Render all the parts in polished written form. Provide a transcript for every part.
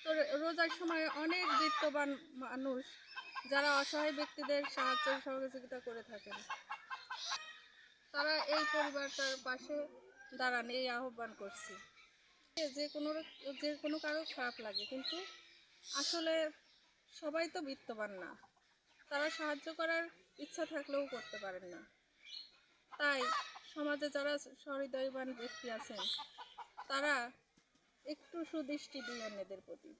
তো রোজার সময় অনেক বিত্তবান মানুষ যারা অসহায় ব্যক্তিদের সাহায্য সহযোগিতা করে থাকেন, তারা এই পরিবারটার পাশে দাঁড়ান, এই আহ্বান করছি। যে কোনো কারো খারাপ লাগে, কিন্তু আসলে সবাই তো বিত্তবান না, তারা সাহায্য করার ইচ্ছা থাকলেও করতে পারেন না। তাই সমাজে যারা সহৃদয়বান ব্যক্তি আছেন তারা একটু সুদৃষ্টি দিবেন এদের প্রতি।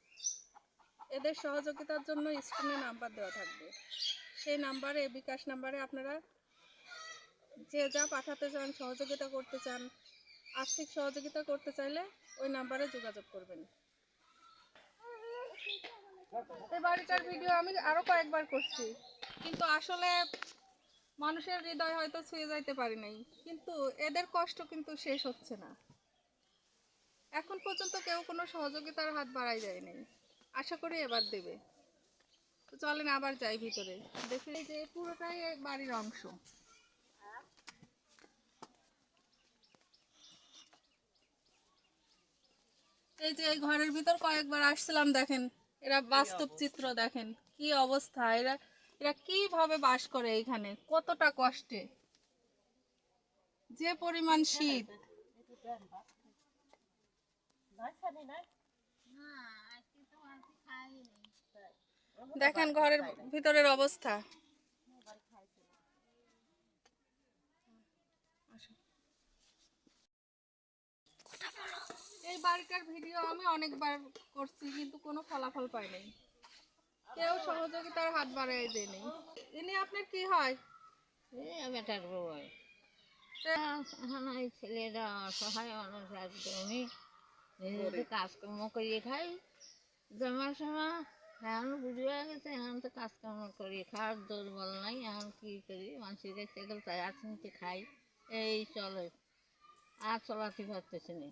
এদের সহযোগিতার জন্য স্ক্রিনে নাম্বার দেওয়া থাকবে, সেই নাম্বারে, বিকাশ নাম্বারে আপনারা যে যা পাঠাতে চান, সহযোগিতা করতে চান, আর্থিক সহযোগিতা করতে চাইলে ওই নাম্বারে যোগাযোগ করবেন। এই বাড়িটার ভিডিও আমি আরো কয়েকবার করছি, কিন্তু আসলে মানুষের হৃদয় হয়তো ছুঁয়ে যাইতে পারি নাই, কিন্তু এদের কষ্ট কিন্তু শেষ হচ্ছে না। এখন পর্যন্ত কেউ কোনো সহযোগিতার হাত বাড়াই যায় নাই, আশা করি এবার দেবে। তো চলেন আবার যাই ভিতরে, দেখি যে পুরোটাই বাড়ির অংশ। এই যে এই ঘরের ভিতর কয়েকবার আসছিলাম, দেখেন এরা বাস্তব চিত্র, দেখেন কি অবস্থা, এরা এরা কিভাবে বাস করে এইখানে, কতটা কষ্টে, যে পরিমাণ শীত। দেখেন ঘরের ভিতরের অবস্থা। এই বাড়িটার ভিডিও আমি অনেকবার করছি, কিন্তু কোনো ফলাফল পাই নাই, কেউ সহযোগিতার হাত বাড়াই দেয়নি। ইনি আপনার কি হয়? বেটার বউ হয়। এখন এই ছেলেরা অসহায় মানুষ, একদমই নিজেদের কাজকর্ম করিয়ে খাই। জমার সময় এখন বুঝে গেছে, এখন তো কাজকর্ম করি, খাওয়ার দুর্বল নাই। এখন কী করি, মানুষের কাছে গেলে তাই আজ নিতে খাই, এই চলে, আর চলাতে পারতেছি না।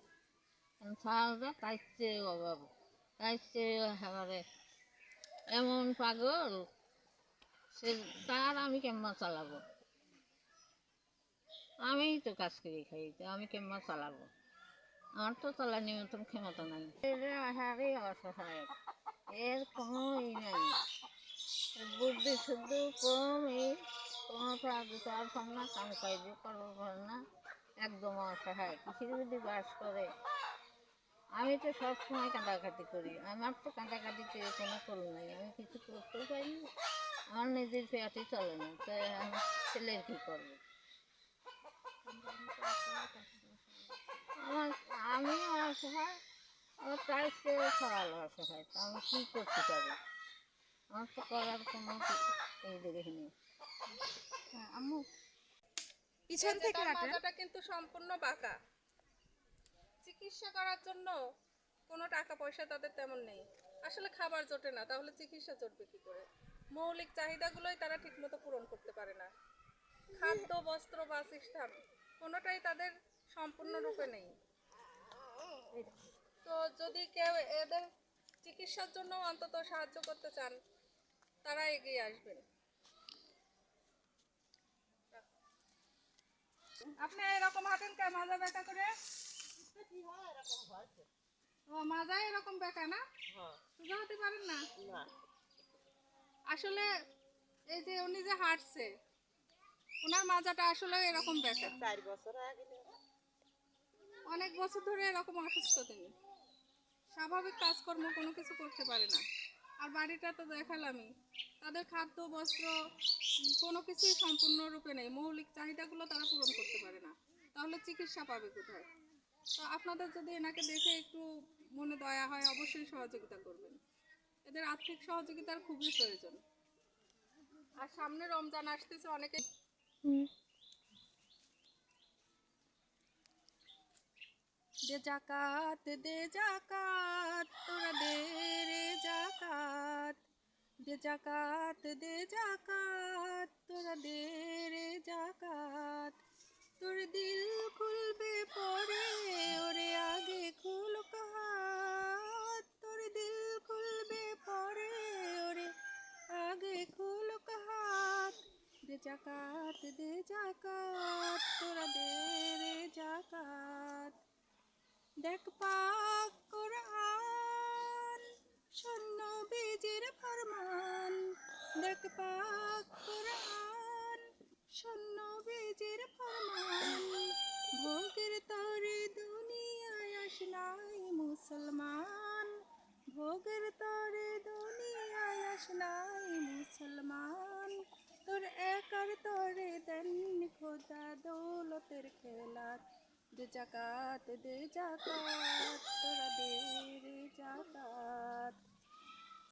খাওয়াটা তাইছে অভাব, তাইছে একেবারে এমন পাগল, সে তার আমি কেমন চালাবো? আমিই তো কাজ করে খাই, তো আমি কেমন চালাবো? আমার তো চলার নিয়ন্ত্রণ ক্ষমতা নাই। আহারে অসহায়, এর কোনো নাই, বুদ্ধি শুদ্ধ কম, এই কোনো কাজ পার না, কাম কাজ করবো পার না, একদম অসহায়, কৃষির যদি বাস করে। আমি তো সবসময় কাঁদাকাটি করি, আমার তো কাঁদাকাটিতে কোনো ফল নাই, আমি কিছু করতেও পারি না, আমার নিজের পেটে চলে না, তো আমি ছেলের কী করবো? আমি অসহায়, আমার তাই সেও সবাই অসহায়, তা আমি কী করতে পারি? আমার তো করার কোনো এই দেখিনি। আম্মু পিছন থেকে মাজাটা কিন্তু সম্পূর্ণ বাঁকা, চিকিৎসা করার জন্য কোনো টাকা পয়সা তাদের তেমন নেই। আসলে খাবার জোটে না, তাহলে চিকিৎসা জুটবে কি করে? মৌলিক চাহিদাগুলোই তারা ঠিকমতো পূরণ করতে পারে না। খাদ্য, বস্ত্র, বাসস্থান কোনোটাই তাদের সম্পূর্ণরূপে নেই। তো যদি কেউ এদের চিকিৎসার জন্য অন্তত সাহায্য করতে চান, তারা এগিয়ে আসবেন। আপনি এরকম হাঁটেন কে, মাজা ব্যথা করে? ও মাজা এরকম ব্যথা না, সোজা হতে পারেন না? আসলে এই যে উনি যে হাঁটছে, ওনার মাজাটা আসলে এরকম ব্যথা, 4 বছর আগে, অনেক বছর ধরে এরকম অসুস্থ তিনি, স্বাভাবিক কাজকর্ম কোনো কিছু করতে পারে না। আর বাড়িটা তো দেখালামই, তাদের খাদ্য, বস্ত্র কোনো কিছুই সম্পূর্ণরূপে নেই, মৌলিক চাহিদাগুলো তারা পূরণ করতে পারে না, তাহলে চিকিৎসা পাবে কোথায়? তো আপনাদের যদি এনাকে দেখে একটু মনে দয়া হয়, অবশ্যই সহযোগিতা করবেন, এদের আর্থিক সহযোগিতার খুবই প্রয়োজন। আর সামনে রমজান আসতেছে, অনেকে দে জাকাত, দে জাকাত, তোরা দে রে জাকাত, দে জাকাত, দে জাকাত, তোরা দে রে জাকাত, তোর দিল খুলবে পরে, ওরে আগে খুল হাত, তোর দিল খুলবে পরে, ওরে আগে খুল হাত, দে জাকাত, দে জাকাত, তোরা দে রে জাকাত। দেখ পাক কোরআন, দেখ পাক কোরআন শূন্য বীজের ফরমান ভোগের তরে দুনিয়ায় আসলাই মুসলমান ভোগের তরে দুনিয়ায় আসলাই মুসলমান তোর একার তরে দেন খোদা দৌলতের খেলাত দে জাকাত তোরা দে রে জাকাত